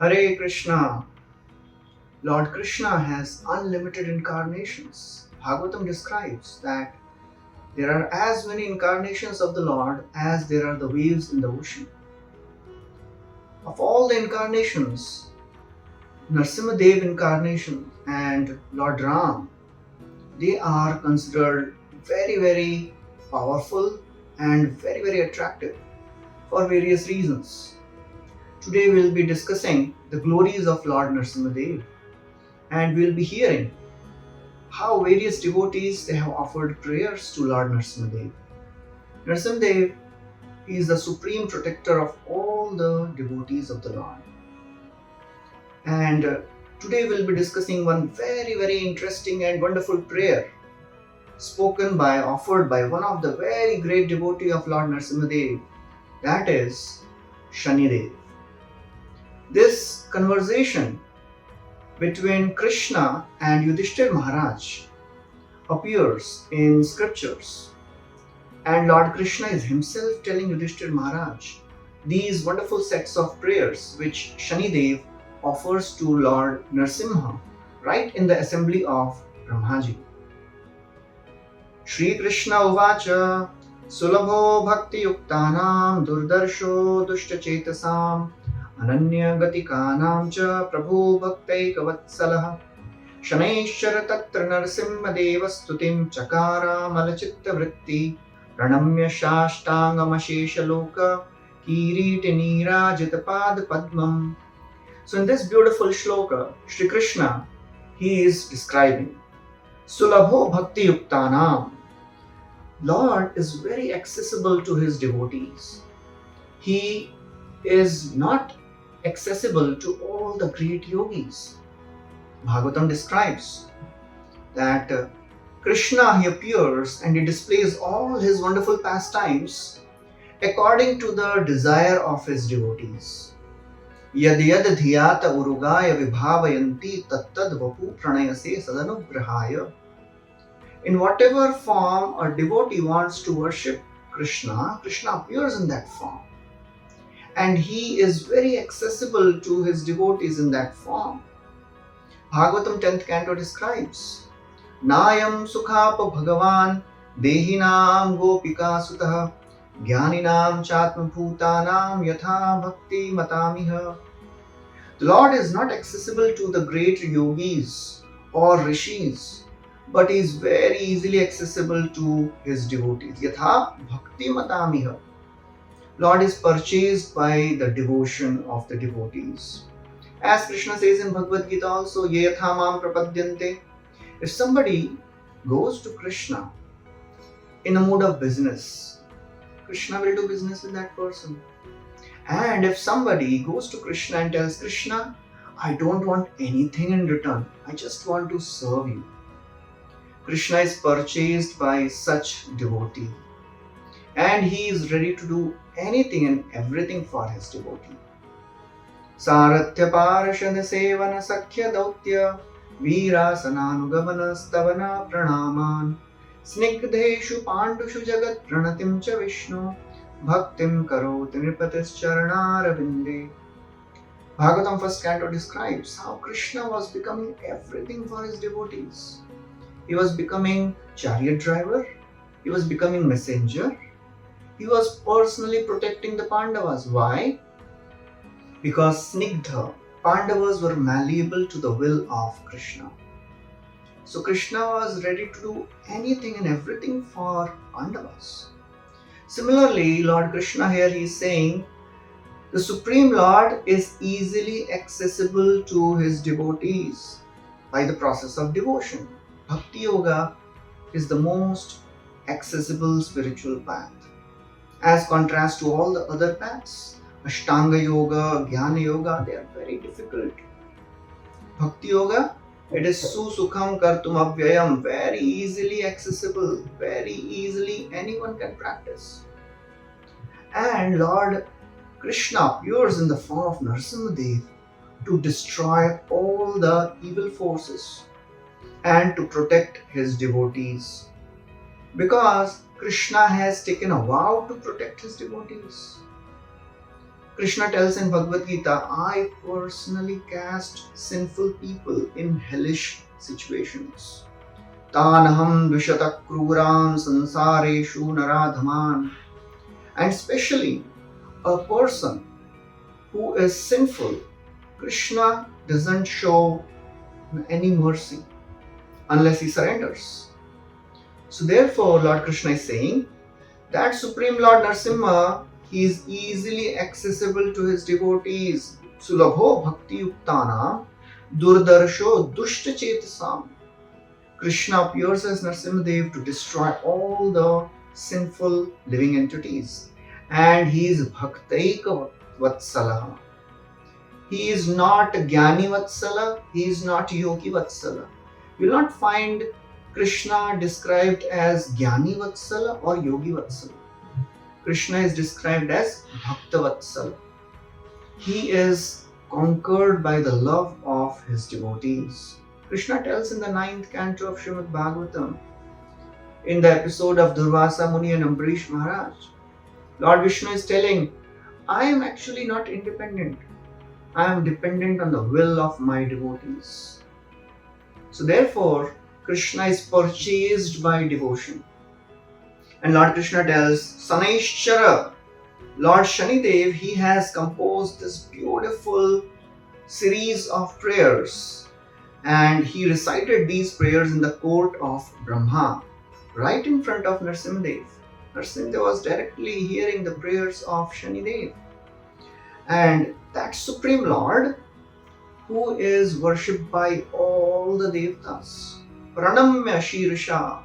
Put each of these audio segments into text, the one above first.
Hare Krishna. Lord Krishna has unlimited incarnations. Bhagavatam describes that there are as many incarnations of the Lord as there are the waves in the ocean. Of all the incarnations, Narasimha Dev incarnation and Lord Ram, they are considered very powerful and very attractive for various reasons. Today we will be discussing the glories of Lord Narasimha Dev, and we will be hearing how various devotees they have offered prayers to Lord Narasimha Dev. Narasimha Dev, he is the supreme protector of all the devotees of the Lord. And today we'll be discussing one very interesting and wonderful prayer offered by one of the very great devotee of Lord Narasimha Dev, that is Shani Dev. This conversation between Krishna and Yudhishthir Maharaj appears in scriptures, and Lord Krishna is himself telling Yudhishthir Maharaj these wonderful sets of prayers which Shani Dev offers to Lord Narasimha right in the assembly of Brahmaji. Shri Krishna uvacha sulabho bhakti yuktanam durdarsho dushta chetasam ananya gatikanam cha prabhu bhaktaikavatsalaha Shanaishchar तत्र नरसिंहदेव स्तुतिं चकारामलचित्त वृत्ति प्रणम्य साष्टांगमशेषलोक किरीटिनीराजित पाद पद्मम्. So in this beautiful shloka, Shri Krishna, he is describing Sulabho Bhakti Yuktanam. Lord is very accessible to his devotees. He is not accessible to all the great yogis. Bhagavatam describes that Krishna, he appears and he displays all his wonderful pastimes according to the desire of his devotees. Yad yad dhyata urugaya vibhavayanti tattad vapu pranayase sadanugrahaya. In whatever form a devotee wants to worship Krishna, Krishna appears in that form. And he is very accessible to his devotees in that form. Bhagavatam 10th canto describes Nayam Sukhapa Bhagavan Dehinam Gopika Sutah Jnaninam Chatma Bhutanam Yatha Bhakti Matamiha. The Lord is not accessible to the great yogis or rishis, but he is very easily accessible to his devotees. Yatha Bhakti Matamiha. Lord is purchased by the devotion of the devotees. As Krishna says in Bhagavad Gita also, Ye yatha mam prapadyante. If somebody goes to Krishna in a mood of business, Krishna will do business with that person. And if somebody goes to Krishna and tells Krishna, I don't want anything in return, I just want to serve you, Krishna is purchased by such devotee. And he is ready to do anything and everything for his devotee. Saratya parashad sevana sakhya dautya Veerasananugavana stavana pranaman Snigdheshu pandushu jagat pranatim cha Vishnu Bhaktim karoti nripatis charanaravinde. Bhagavatam first canto describes how Krishna was becoming everything for his devotees. He was becoming chariot driver, he was becoming messenger, he was personally protecting the Pandavas. Why? Because Snigdha, Pandavas were malleable to the will of Krishna. So Krishna was ready to do anything and everything for Pandavas. Similarly, Lord Krishna here he is saying, the Supreme Lord is easily accessible to his devotees by the process of devotion. Bhakti Yoga is the most accessible spiritual path, as contrast to all the other paths. Ashtanga Yoga, Jnana Yoga, they are very difficult. Bhakti Yoga, it is susukham kartum abhyayam, very easily accessible, very easily anyone can practice. And Lord Krishna appears in the form of Narasimha Dev to destroy all the evil forces and to protect his devotees. Because Krishna has taken a vow to protect his devotees. Krishna tells in Bhagavad Gita, I personally cast sinful people in hellish situations. Tanaham dvishata kruram sansareshu naradhaman. And especially a person who is sinful, Krishna doesn't show any mercy unless he surrenders. So therefore, Lord Krishna is saying that Supreme Lord Narasimha, he is easily accessible to his devotees. Sulabho bhakti yuktana durdarsho dushta chetasam. Krishna appears as Narasimha Dev to destroy all the sinful living entities. And he is bhaktaika vatsala. He is not Jnani Vatsala, he is not Yogi Vatsala. You will not find Krishna described as Jnani Vatsala or Yogi Vatsala. Krishna is described as Bhakta Vatsala. He is conquered by the love of his devotees. Krishna tells in the 9th canto of Srimad Bhagavatam, in the episode of Durvasa Muni and Ambarish Maharaj, Lord Vishnu is telling, I am actually not independent. I am dependent on the will of my devotees. So therefore, Krishna is purchased by devotion. And Lord Krishna tells, Sanaishchara, Lord Shani Dev, he has composed this beautiful series of prayers. And he recited these prayers in the court of Brahma, right in front of Narasimha Dev. Narasimha Dev was directly hearing the prayers of Shani Dev. And that Supreme Lord, who is worshipped by all the Devtas, Pranamya Shirsha,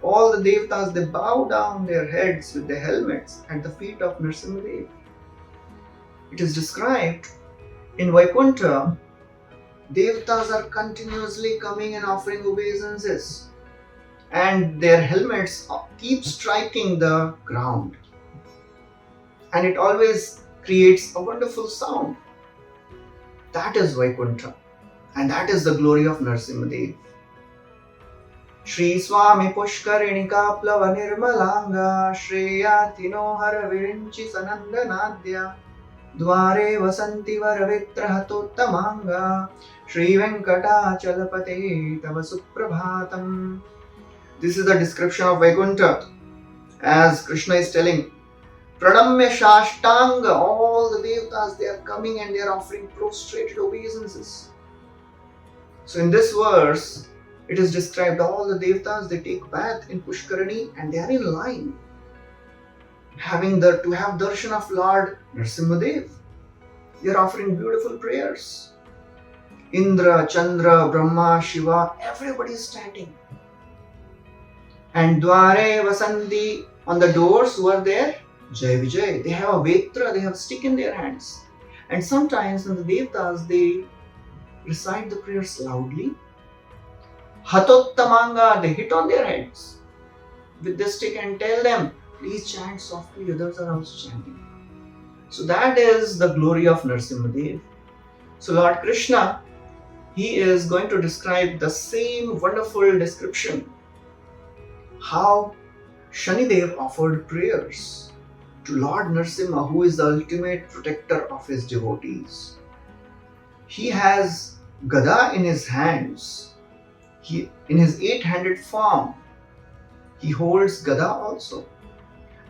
all the Devtas, they bow down their heads with their helmets at the feet of Narasimha Dev. It is described in Vaikuntha, Devtas are continuously coming and offering obeisances, and their helmets keep striking the ground. And it always creates a wonderful sound. That is Vaikuntha, and that is the glory of Narasimha Dev. Shri Swami Pushkarini Kaplava Nirmalanga Shreyatino Hara Virinchi Sanandanadya Dware Vasanti Varavitrahatottamanga Shri Venkatachalapate Tava Suprabhatam. This is the description of Vaikuntha, as Krishna is telling. Pranamya Shashtanga, all the Devtas, they are coming and they are offering prostrated obeisances. So in this verse, it is described all the Devtas, they take bath in Pushkarani and they are in line, to have darshan of Lord Narasimha Dev. They are offering beautiful prayers. Indra, Chandra, Brahma, Shiva, everybody is standing. And Dware Vasanti, on the doors who are there, Jai Vijay, they have a vetra, they have a stick in their hands. And sometimes when the Devtas, they recite the prayers loudly. Hatottamanga, they hit on their heads with the stick and tell them, please chant softly, others are also chanting. So that is the glory of Narasimha Dev. So Lord Krishna, he is going to describe the same wonderful description, how Shani Dev offered prayers to Lord Narasimha, who is the ultimate protector of his devotees. He has Gada in his hands. In his 8-handed form, he holds Gada also.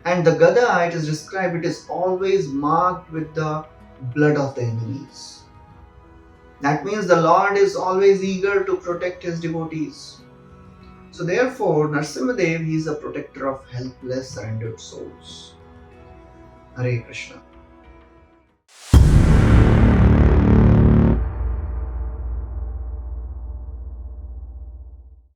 And the Gada, it is described, it is always marked with the blood of the enemies. That means the Lord is always eager to protect his devotees. So therefore, Narasimha Dev, he is a protector of helpless, surrendered souls. Hare Krishna.